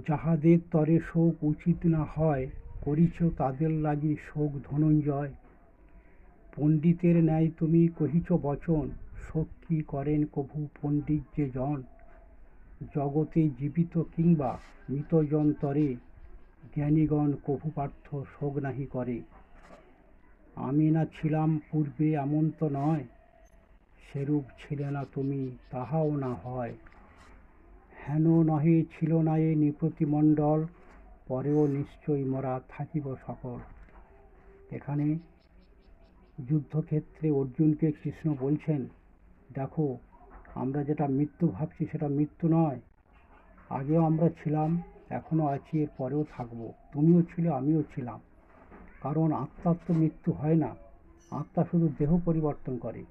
যাহাদের তরে শোক উচিত না হয়, করিছ তাদের লাগি শোক ধনঞ্জয়। পণ্ডিতের ন্যায় তুমি কহিছ বচন, শোক কি করেন কভু পণ্ডিত যে জন। জগতে জীবিত কিংবা মৃতজন তরে, জ্ঞানীগণ কভু পার্থ শোক নাহি করে। আমি না ছিলাম পূর্বে এমন তো নয়, সেরূপ ছিলে না তুমি তাহাও না হয়। হেন নহে ছিল না এ নৃপতিমণ্ডল, পরেও নিশ্চয়ই মোরা থাকিব সকল। এখানে যুদ্ধক্ষেত্রে অর্জুনকে কৃষ্ণ বলছেন, দেখো আমরা যেটা মৃত্যু ভাবছি সেটা মৃত্যু নয়। আগেও আমরা ছিলাম, এখনো আছি, এর পরেও থাকবো। তুমিও ছিলে, আমিও ছিলাম। কারণ আত্মার তো মৃত্যু হয় না, আত্মা শুধু দেহ পরিবর্তন করে।